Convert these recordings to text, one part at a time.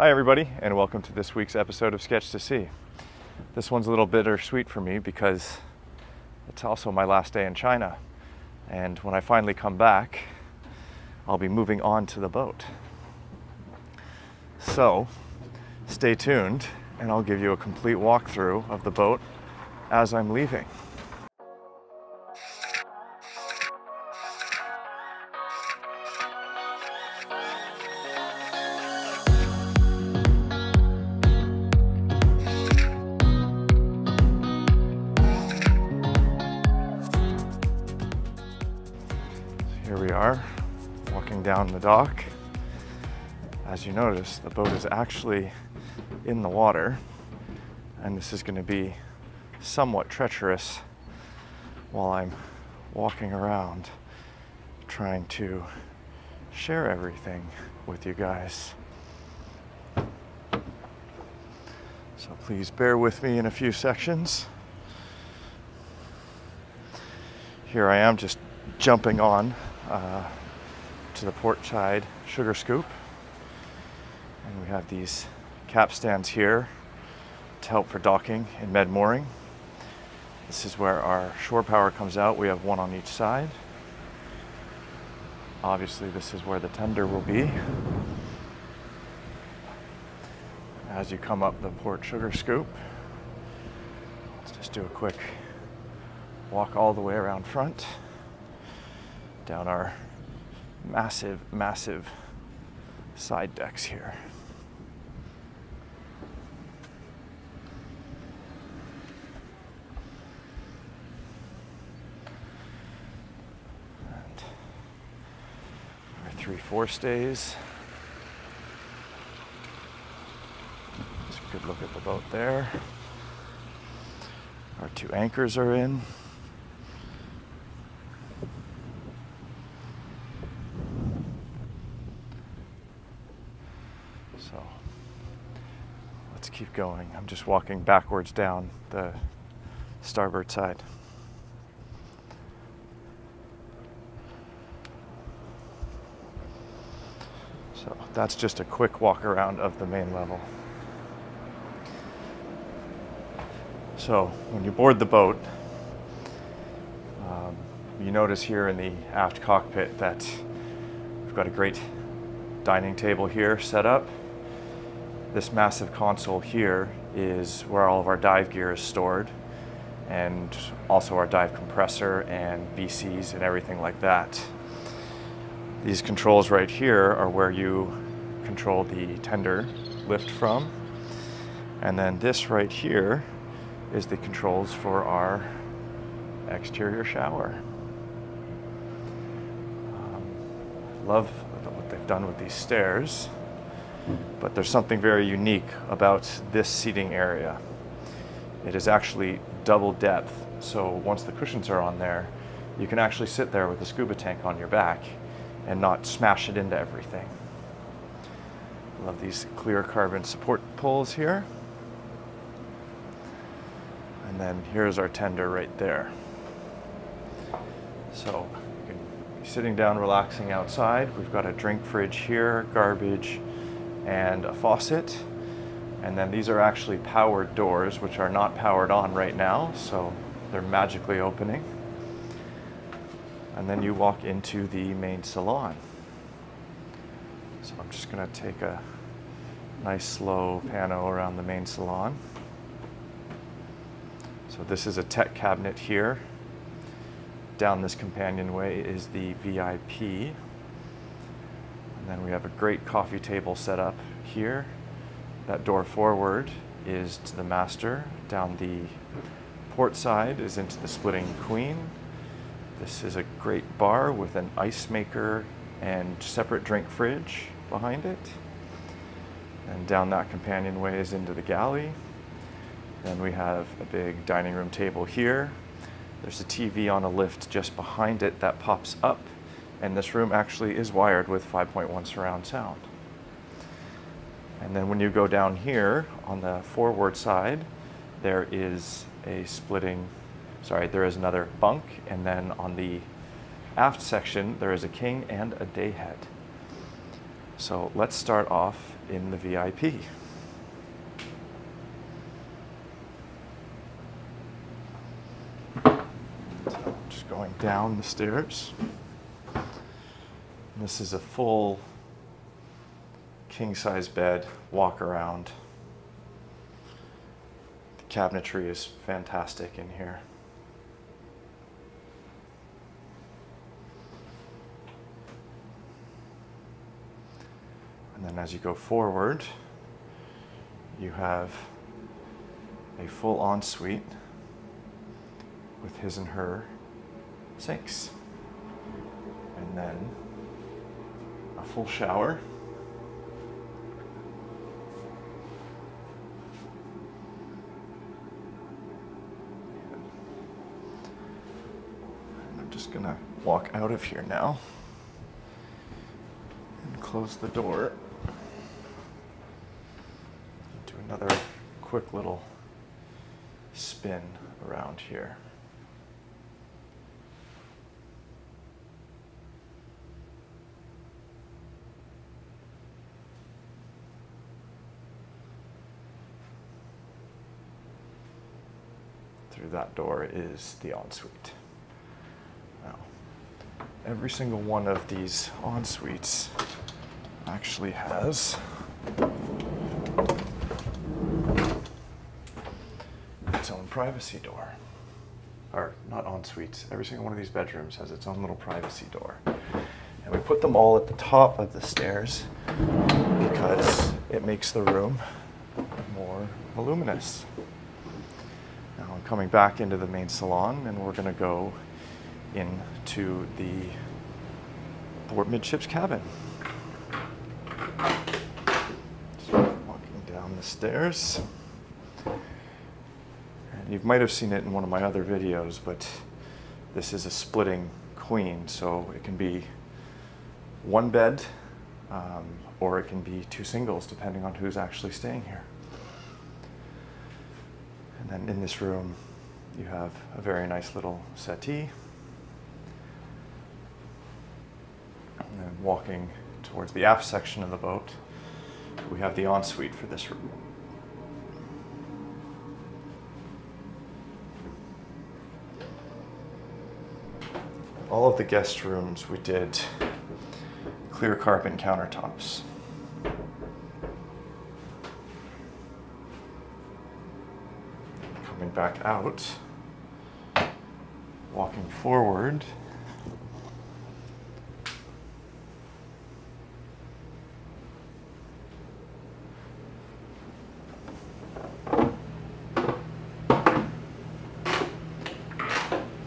Hi everybody, and welcome to this week's episode of Sketch to See. This one's a little bittersweet for me because it's also my last day in China. And when I finally come back, I'll be moving on to the boat. So, stay tuned and I'll give you a complete walkthrough of the boat as I'm leaving. Here we are, walking down the dock. As you notice, the boat is actually in the water, and this is going to be somewhat treacherous while I'm walking around trying to share everything with you guys. So please bear with me in a few sections. Here I am just jumping on to the port side sugar scoop, and we have these capstans here to help for docking and med mooring. This is where our shore power comes out. We have one on each side. Obviously this is where the tender will be. As you come up the port sugar scoop, let's just do a quick walk all the way around front, down our massive side decks here. And our 3 forestays. Just a good look at the boat there. Our 2 anchors are in. So let's keep going. I'm just walking backwards down the starboard side. So that's just a quick walk around of the main level. So when you board the boat, you notice here in the aft cockpit that we've got a great dining table here set up. This massive console here is where all of our dive gear is stored, and also our dive compressor and VCs and everything like that. These controls right here are where you control the tender lift from, and then this right here is the controls for our exterior shower. Love what they've done with these stairs. But there's something very unique about this seating area. It is actually double depth, so once the cushions are on there, you can actually sit there with a scuba tank on your back and not smash it into everything. Love these clear carbon support poles here. And then here's our tender right there. So you can be sitting down, relaxing outside. We've got a drink fridge here, garbage, and a faucet. And then these are actually powered doors, which are not powered on right now, so they're magically opening. And then you walk into the main salon. So I'm just going to take a nice slow pano around the main salon. So this is a tech cabinet here. Down this companionway is the VIP. And then we have a great coffee table set up here. That door forward is to the master. Down the port side is into the splitting queen. This is a great bar with an ice maker and separate drink fridge behind it. And down that companionway is into the galley. Then we have a big dining room table here. There's a TV on a lift just behind it that pops up. And this room actually is wired with 5.1 surround sound. And then when you go down here on the forward side, there is another bunk, and then on the aft section there is a king and a day head. So let's start off in the VIP. So just going down the stairs. This is a full king-size bed, walk around. The cabinetry is fantastic in here. And then as you go forward, you have a full ensuite with his and her sinks. And then a full shower. And I'm just gonna walk out of here now and close the door. Do another quick little spin around here. Through that door is the ensuite. Now, every single one of these ensuites actually has its own privacy door. Or not ensuites, every single one of these bedrooms has its own little privacy door. And we put them all at the top of the stairs because it makes the room more voluminous. Now I'm coming back into the main salon, and we're going to go into the port midships cabin. So walking down the stairs. And you might have seen it in one of my other videos, but this is a splitting queen, so it can be one bed or it can be two singles, depending on who's actually staying here. And then in this room, you have a very nice little settee. And then walking towards the aft section of the boat, we have the ensuite for this room. All of the guest rooms, we did clear carbon countertops. Coming back out, walking forward,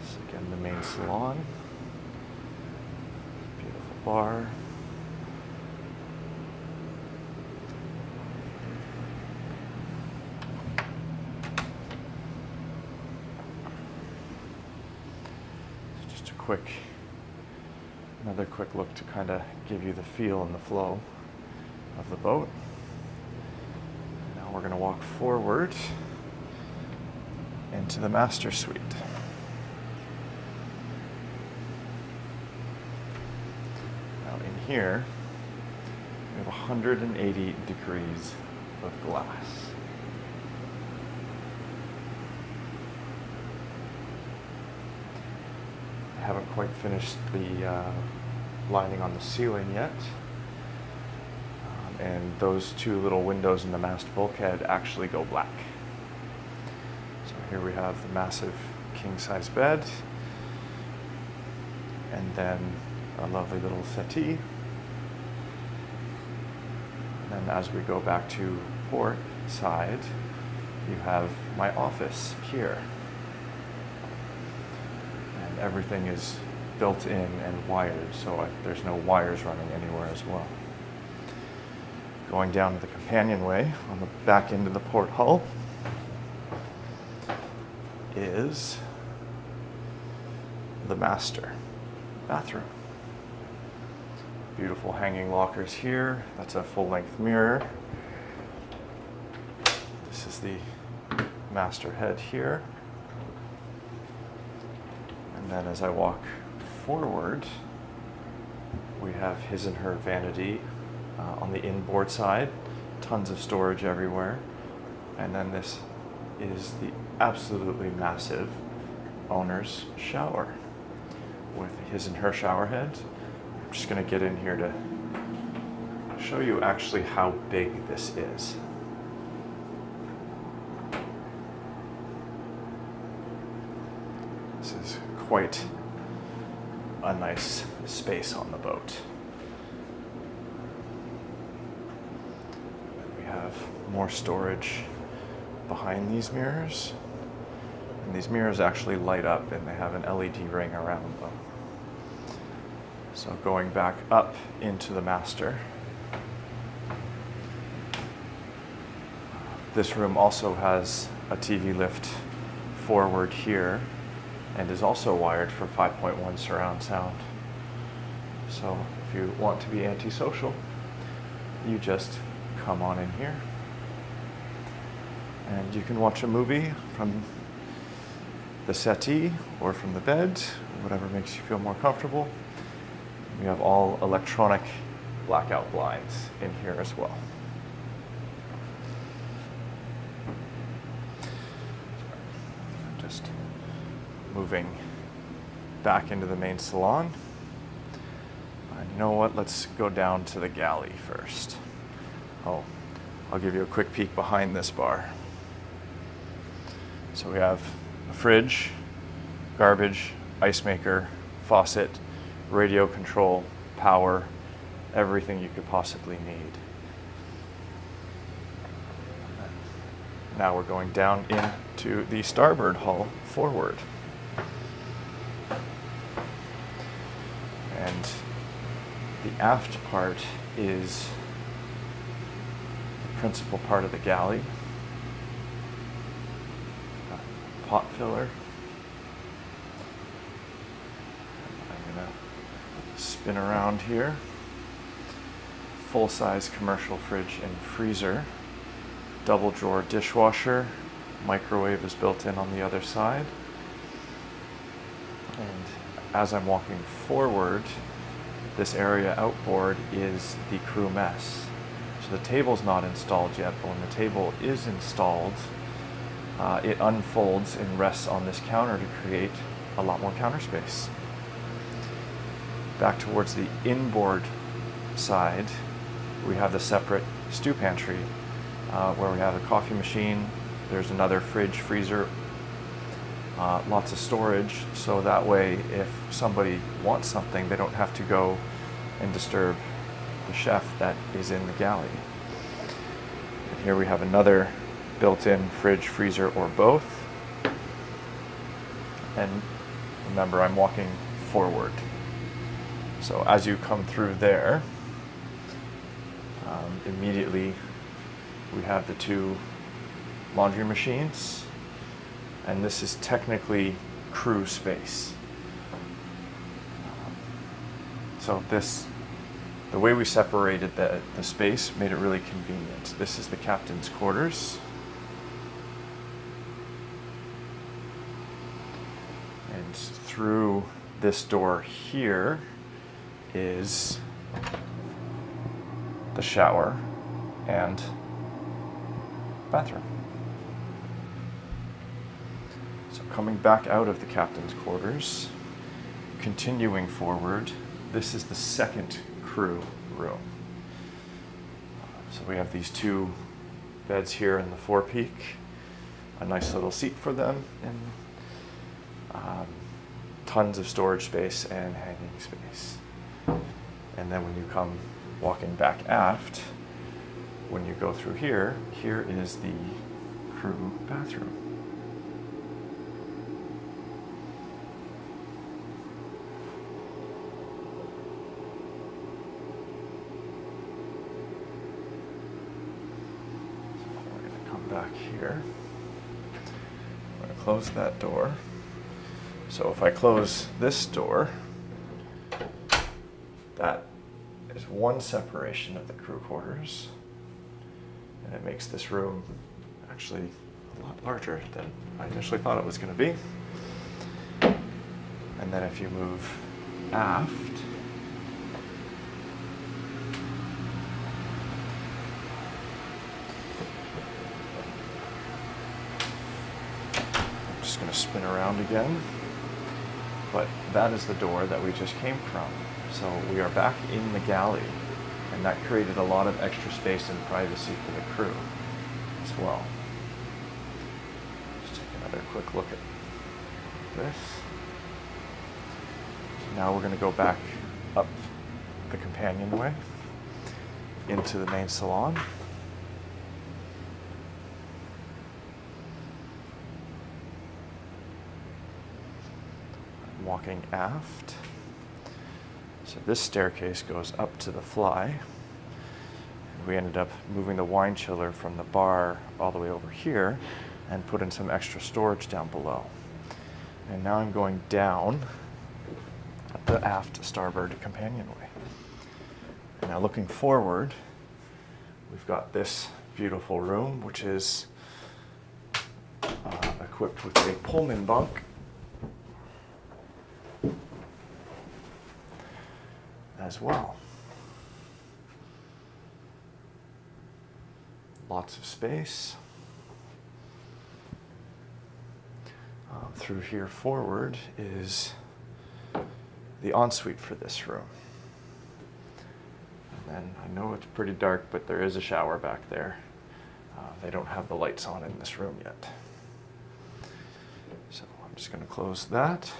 so again the main salon, beautiful bar. Another quick look to kind of give you the feel and the flow of the boat. Now we're going to walk forward into the master suite. Now in here, we have 180 degrees of glass. I haven't quite finished the lining on the ceiling yet. And those two little windows in the mast bulkhead actually go black. So here we have the massive king-size bed, and then a lovely little settee. And then as we go back to port side, you have my office here. Everything is built in and wired, so there's no wires running anywhere as well. Going down to the companionway on the back end of the port hull is the master bathroom. Beautiful hanging lockers here. That's a full-length mirror. This is the master head here. And then as I walk forward, we have his and her vanity On the inboard side, tons of storage everywhere. And then this is the absolutely massive owner's shower with his and her shower heads. I'm just going to get in here to show you actually how big this is. This is quite a nice space on the boat. And we have more storage behind these mirrors. And these mirrors actually light up and they have an LED ring around them. So going back up into the master, this room also has a TV lift forward here and is also wired for 5.1 surround sound. So if you want to be antisocial, you just come on in here and you can watch a movie from the settee or from the bed, whatever makes you feel more comfortable. We have all electronic blackout blinds in here as well. Just moving back into the main salon. And you know what? Let's go down to the galley first. Oh, I'll give you a quick peek behind this bar. So we have a fridge, garbage, ice maker, faucet, radio control, power, everything you could possibly need. Now we're going down into the starboard hull forward. And the aft part is the principal part of the galley. Pot filler. I'm going to spin around here. Full-size commercial fridge and freezer. Double drawer dishwasher. Microwave is built in on the other side. And as I'm walking forward, this area outboard is the crew mess. So the table's not installed yet, but when the table is installed, it unfolds and rests on this counter to create a lot more counter space. Back towards the inboard side, we have the separate stew pantry where we have a coffee machine. There's another fridge, freezer, lots of storage, so that way if somebody wants something, they don't have to go and disturb the chef that is in the galley. And here we have another built-in fridge, freezer, or both. And remember, I'm walking forward. So as you come through there, immediately we have the two laundry machines, and this is technically crew space. So the way we separated the space made it really convenient. This is the captain's quarters. And through this door here is the shower and bathroom. So coming back out of the captain's quarters, continuing forward, this is the second crew room. So we have these two beds here in the forepeak, a nice little seat for them, and tons of storage space and hanging space. And then when you come walking back aft, when you go through here, here is the crew bathroom. So we're going to come back here. I'm going to close that door. So if I close this door, that is one separation of the crew quarters, and it makes this room actually a lot larger than I initially thought it was going to be. And then if you move aft, just going to spin around again. But that is the door that we just came from. So we are back in the galley, and that created a lot of extra space and privacy for the crew as well. Just take another quick look at this. Now we're going to go back up the companionway into the main salon. Walking aft. So this staircase goes up to the fly. And we ended up moving the wine chiller from the bar all the way over here and put in some extra storage down below. And now I'm going down the aft starboard companionway. And now looking forward, we've got this beautiful room, which is equipped with a Pullman bunk as well. Lots of space. Through here forward is the ensuite for this room. And then I know it's pretty dark, but there is a shower back there. They don't have the lights on in this room yet. So I'm just going to close that.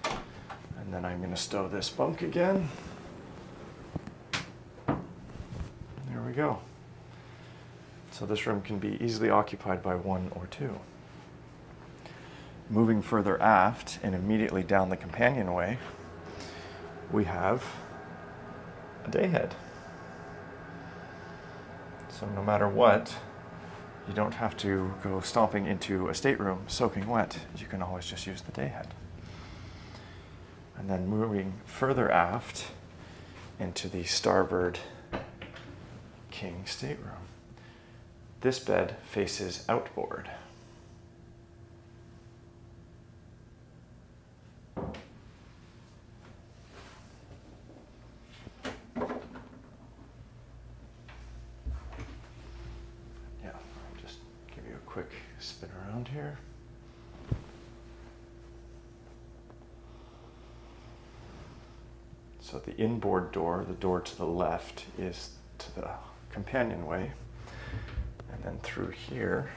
And then I'm going to stow this bunk again. There we go. So this room can be easily occupied by one or two. Moving further aft and immediately down the companionway, we have a day head. So no matter what, you don't have to go stomping into a stateroom soaking wet. You can always just use the day head. And then moving further aft into the starboard king stateroom. This bed faces outboard. Yeah, I'll just give you a quick spin around here. So the inboard door, the door to the left, is to the companionway. And then through here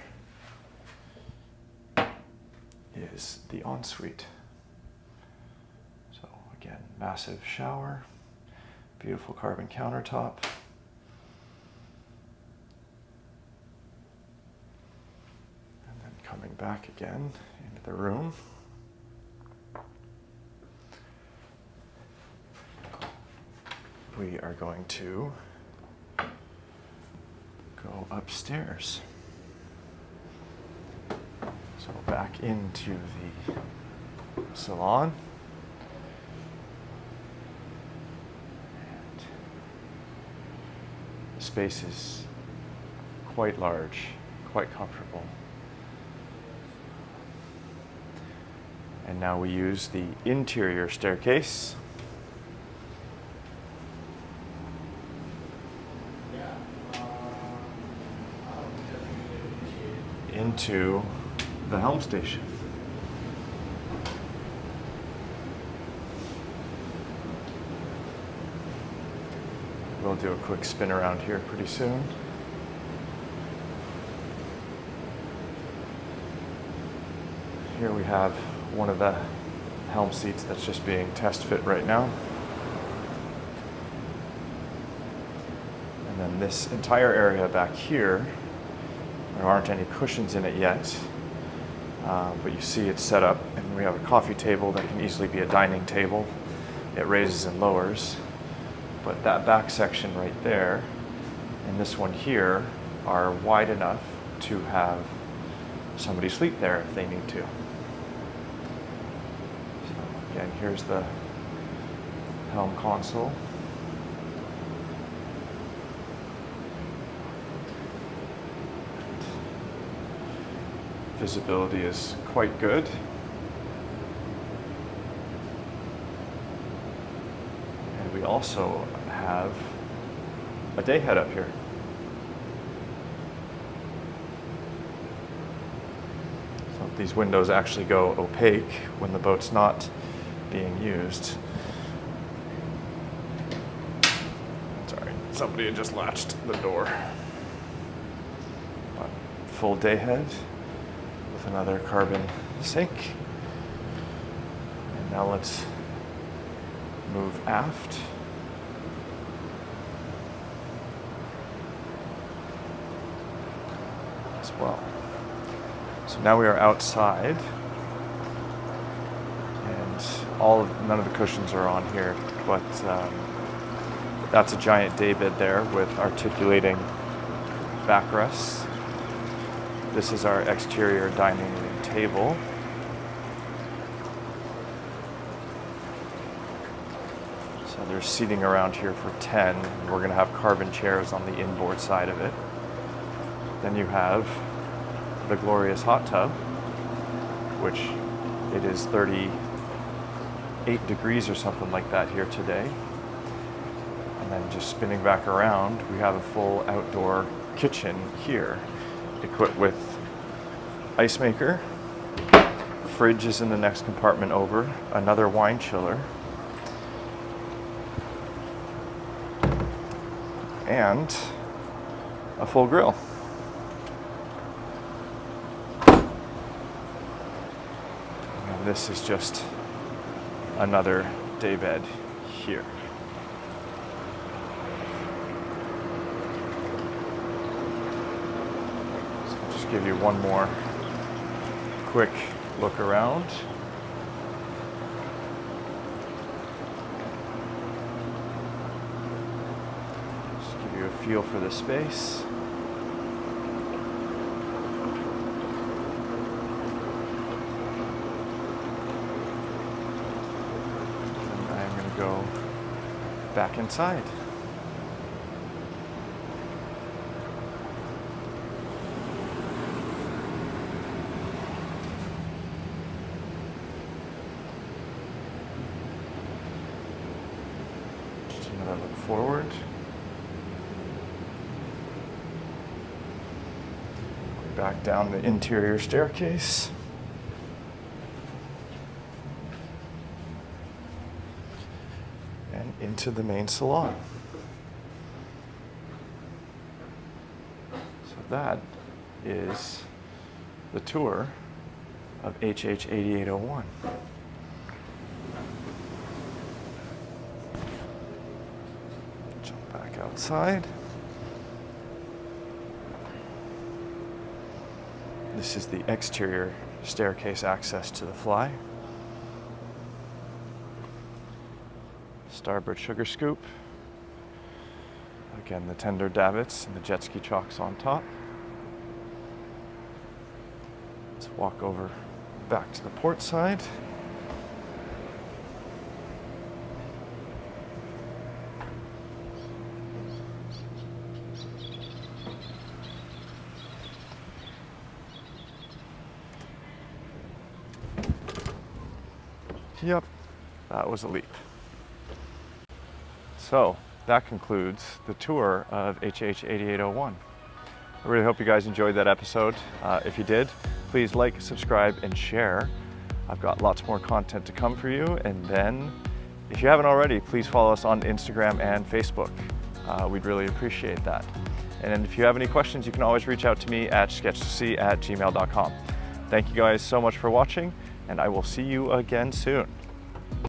is the ensuite. So again, massive shower, beautiful carbon countertop. And then coming back again into the room. We are going to go upstairs. So back into the salon. And the space is quite large, quite comfortable. And now we use the interior staircase into the Helm station. We'll do a quick spin around here pretty soon. Here we have one of the Helm seats that's just being test fit right now. And then this entire area back here, there aren't any cushions in it yet, but you see it's set up, and we have a coffee table that can easily be a dining table. It raises and lowers, but that back section right there and this one here are wide enough to have somebody sleep there if they need to. So again, here's the Helm console. Visibility is quite good. And we also have a day head up here. So these windows actually go opaque when the boat's not being used. Sorry, somebody had just latched the door. But full day head with another carbon sink. And now let's move aft. As well. So now we are outside, and none of the cushions are on here, but that's a giant daybed there with articulating backrests. This is our exterior dining room table. So there's seating around here for 10. And we're going to have carbon chairs on the inboard side of it. Then you have the glorious hot tub, which it is 38 degrees or something like that here today. And then just spinning back around, we have a full outdoor kitchen here, equipped with ice maker. Fridge is in the next compartment over, another wine chiller, and a full grill. This is just another daybed here. So I'll just give you one more quick look around. Just give you a feel for the space. Go back inside. Just another look forward. Back down the interior staircase. Into the main salon. So that is the tour of HH 8801. Jump back outside. This is the exterior staircase access to the fly. Starboard sugar scoop. Again, the tender davits and the jet ski chocks on top. Let's walk over back to the port side. Yep, that was a leap. So that concludes the tour of HH 8801. I really hope you guys enjoyed that episode. If you did, please like, subscribe, and share. I've got lots more content to come for you. And then, if you haven't already, please follow us on Instagram and Facebook. We'd really appreciate that. And then if you have any questions, you can always reach out to me at sketchtosea@gmail.com. Thank you guys so much for watching, and I will see you again soon.